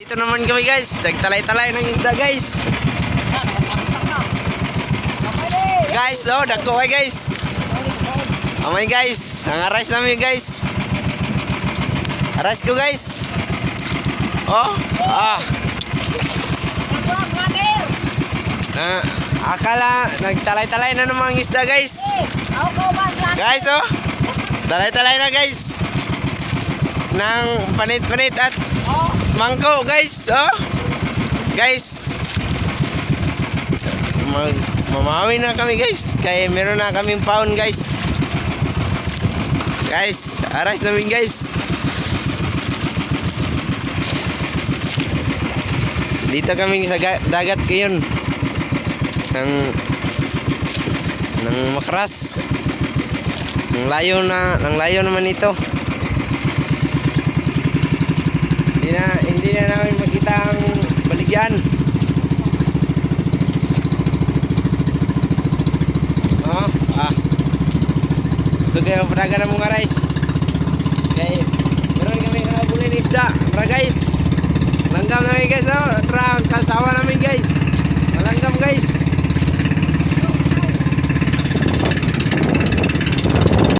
Ito naman kami guys, nagtalay-talay ng isda guys. Guys, oh, dako ay guys. Amay guys, ang arais namin guys. Arais ko guys. Oh, akala nagtalay-talay na namang isda guys. Guys, oh, talay-talay na guys. Nang panit-panit at mangko guys, oh. Guys, mamawi na kami guys. Kaya meron na kaming pound guys. Guys, aras namin guys. Dito kami sa dagat ngayon. Nang makras. Nang layo naman ito. Hindi na namin makita ang baligyan. So kaya panaga na mga guys. Kaya meron kami nakabulin isda. Para guys, langgam namin guys.